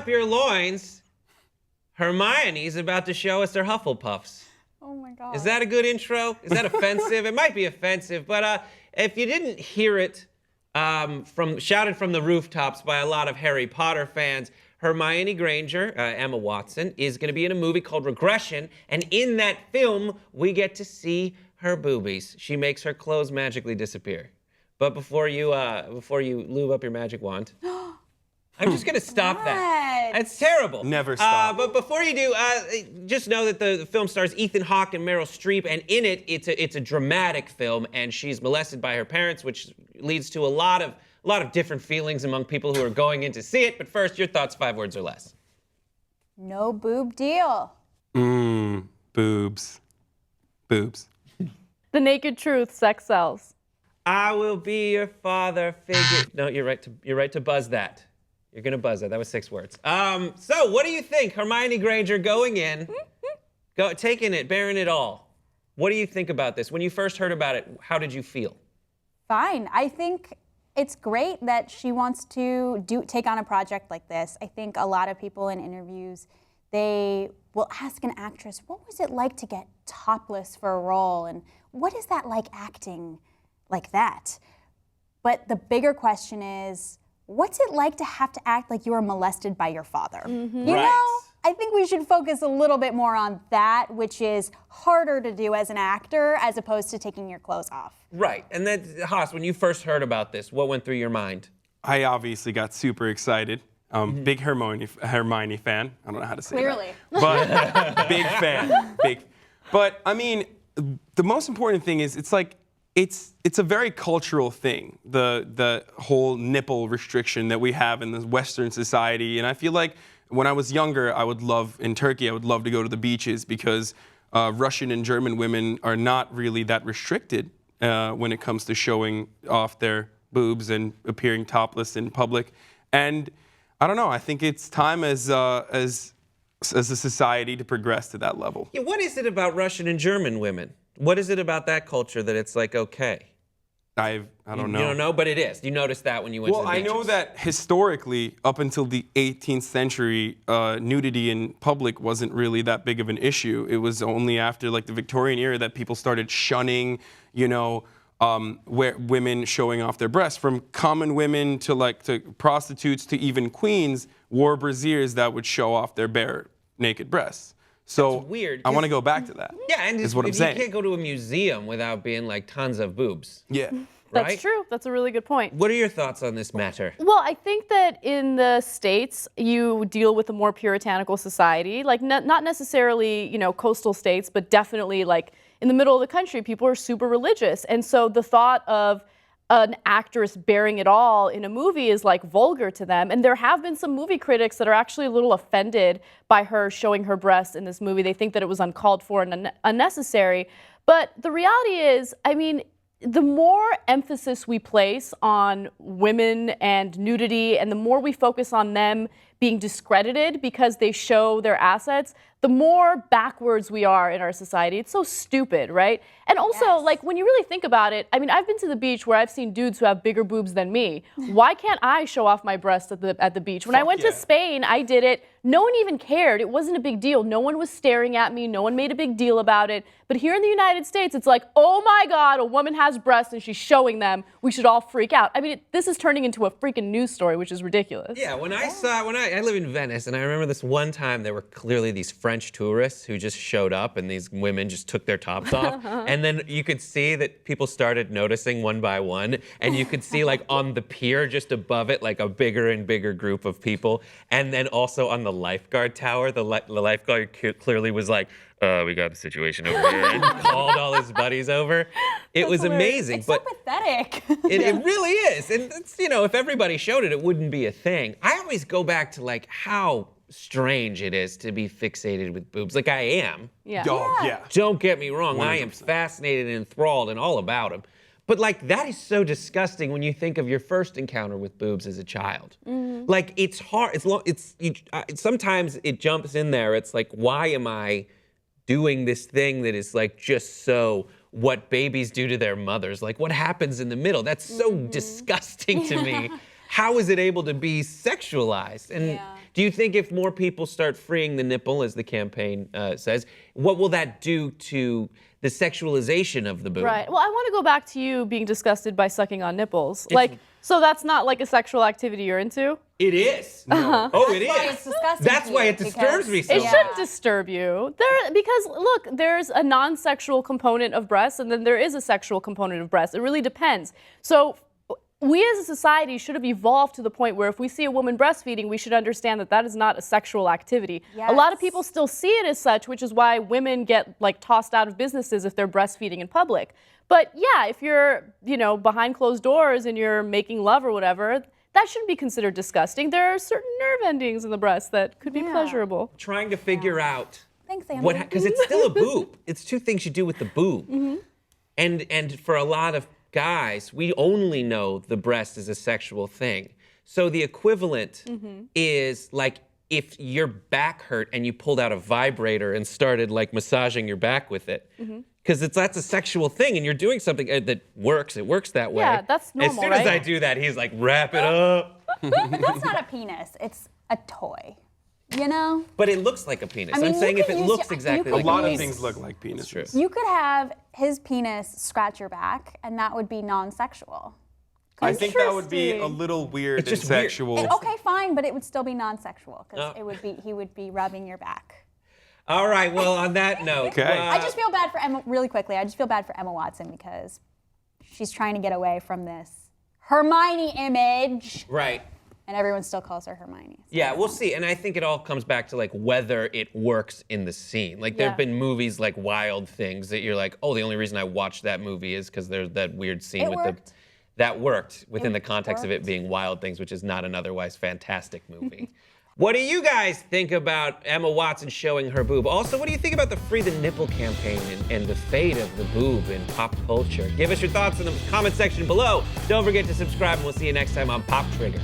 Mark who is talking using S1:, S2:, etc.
S1: up your loins. Hermione's about to show us her Hufflepuffs.
S2: Oh my God.
S1: Is that a good intro? Is that offensive? It might be offensive, but if you didn't hear it shouted from the rooftops by a lot of Harry Potter fans, Hermione Granger, Emma Watson, is going to be in a movie called Regression, and in that film, we get to see her boobies. She makes her clothes magically disappear. But before you lube up your magic wand, I'm just gonna stop that. That's terrible.
S3: Never stop.
S1: But before you do, just know that the film stars Ethan Hawke and Meryl Streep, and in it, it's a dramatic film, and she's molested by her parents, which leads to a lot of different feelings among people who are going in to see it. But first, your thoughts, 5 words or less.
S2: No boob deal.
S3: Boobs. Boobs.
S4: The naked truth, sex sells.
S1: I will be your father figure. No, you're right to buzz that. You're gonna buzz that. That was 6 words. So what do you think, Hermione Granger going in, taking it, bearing it all? What do you think about this? When you first heard about it, how did you feel?
S2: Fine. I think it's great that she wants to take on a project like this. I think a lot of people in interviews, they will ask an actress, what was it like to get topless for a role? And what is that like acting like that? But the bigger question is, what's it like to have to act like you were molested by your father? You know, I think we should focus a little bit more on that, which is harder to do as an actor as opposed to taking your clothes off.
S1: Right. And then, Haas, when you first heard about this, what went through your mind?
S3: I obviously got super excited. Big Hermione fan. I don't know how to say
S2: Clearly.
S3: that. But big fan. Big. But I mean, the most important thing is it's a very cultural thing, the whole nipple restriction that we have in the Western society. And I feel like when I was younger, in Turkey, I would love to go to the beaches because Russian and German women are not really that restricted when it comes to showing off their boobs and appearing topless in public. And I don't know, I think it's time as a society to progress to that level.
S1: Yeah, what is it about Russian and German women? What is it about that culture that it's like, okay?
S3: I don't know.
S1: You don't know, but it is. You noticed that when you went to the
S3: Well, I
S1: beaches.
S3: know that historically, up until the 18th century, nudity in public wasn't really that big of an issue. It was only after like the Victorian era that people started shunning, where women showing off their breasts. From common women to prostitutes to even queens wore brassieres that would show off their bare naked breasts. So
S1: That's weird.
S3: I want to go back to that.
S1: Yeah, and
S3: is what I'm saying.
S1: You can't go to a museum without being like tons of boobs.
S3: Yeah.
S4: That's
S1: Right?
S4: true. That's a really good point.
S1: What are your thoughts on this matter?
S4: Well, I think that in the States, you deal with a more puritanical society, like not necessarily, coastal states, but definitely like in the middle of the country, people are super religious. And so the thought of an actress bearing it all in a movie is like vulgar to them. And there have been some movie critics that are actually a little offended by her showing her breasts in this movie. They think that it was uncalled for and unnecessary. But the reality is, I mean, the more emphasis we place on women and nudity and the more we focus on them being discredited because they show their assets, the more backwards we are in our society. It's so stupid, right? And also, like, when you really think about it, I mean, I've been to the beach where I've seen dudes who have bigger boobs than me. Why can't I show off my breasts at the beach? When I went to Spain, I did it. No one even cared. It wasn't a big deal. No one was staring at me. No one made a big deal about it. But here in the United States, it's like, oh my God, a woman has breasts and she's showing them. We should all freak out. I mean, this is turning into a freaking news story, which is ridiculous.
S1: Yeah, I live in Venice, and I remember this one time there were clearly these French tourists who just showed up, and these women just took their tops off, and then you could see that people started noticing one by one, and you could see like on the pier just above it, like a bigger and bigger group of people, and then also on the lifeguard tower, the lifeguard clearly was like, we got a situation over here, and called all his buddies over. It was amazing.
S2: It's so pathetic.
S1: It really is. And it's, if everybody showed it, it wouldn't be a thing. I always go back to like how strange it is to be fixated with boobs. Like I am.
S4: Yeah.
S3: Oh, yeah.
S1: Don't get me wrong. 100%. I am fascinated and enthralled and all about them. But like that is so disgusting when you think of your first encounter with boobs as a child. Like it's hard. Sometimes it jumps in there. It's like, why am I doing this thing that is like just so what babies do to their mothers? Like what happens in the middle? That's so disgusting to me. how is it able to be sexualized? And do you think if more people start freeing the nipple, as the campaign says, what will that do to the sexualization of the boob?
S4: Right. Well, I want to go back to you being disgusted by sucking on nipples. So that's not like a sexual activity you're into?
S1: It is. No. Oh, it is.
S2: That's why it's disgusting
S1: That's
S2: to
S1: why
S2: you,
S1: it disturbs me so
S4: It
S1: much.
S4: shouldn't disturb you. Because look, there's a non-sexual component of breasts, and then there is a sexual component of breasts. It really depends. So we as a society should have evolved to the point where if we see a woman breastfeeding, we should understand that that is not a sexual activity. A lot of people still see it as such, which is why women get like tossed out of businesses if they're breastfeeding in public. But yeah, if you're, behind closed doors and you're making love or whatever, that shouldn't be considered disgusting. There are certain nerve endings in the breast that could be pleasurable.
S1: Trying to figure out
S2: Thanks, Andy.
S1: because it's still a boob. It's two things you do with the boob. And for a lot of guys, we only know the breast is a sexual thing. So the equivalent is like if your back hurt and you pulled out a vibrator and started like massaging your back with it. Because that's a sexual thing, and you're doing something that works. It works that way.
S4: Yeah, that's normal,
S1: As soon as
S4: right?
S1: I do that, he's like, wrap it up.
S2: That's not a penis. It's a toy.
S1: But it looks like a penis.
S2: I mean,
S1: I'm
S2: you
S1: saying if
S2: could
S1: it
S2: use
S1: looks
S2: your-
S1: exactly
S2: you
S1: like
S3: A lot
S1: a
S3: of
S1: penis.
S3: things look like penises.
S1: true.
S2: You could have his penis scratch your back, and that would be non-sexual.
S3: I think that would be a
S4: Interesting.
S3: little weird
S1: It's
S3: and
S1: just weird.
S3: sexual.
S2: Okay, fine, but it would still be non-sexual because
S1: Oh.
S2: he would be rubbing your back.
S1: All right, well, on that note.
S3: Okay.
S2: I just feel bad for Emma, really quickly, I just feel bad for Emma Watson because she's trying to get away from this Hermione image,
S1: Right.
S2: and everyone still calls her Hermione. So.
S1: Yeah, we'll see. And I think it all comes back to like whether it works in the scene. Like there have
S4: Yeah.
S1: been movies like Wild Things that you're like, oh, the only reason I watched that movie is because there's that weird scene
S2: It
S1: with
S2: worked.
S1: that worked within the context of it
S2: worked.
S1: being Wild Things, which is not an otherwise fantastic movie. What do you guys think about Emma Watson showing her boob? Also, what do you think about the Free the Nipple campaign and the fate of the boob in pop culture? Give us your thoughts in the comment section below. Don't forget to subscribe, and we'll see you next time on Pop Trigger.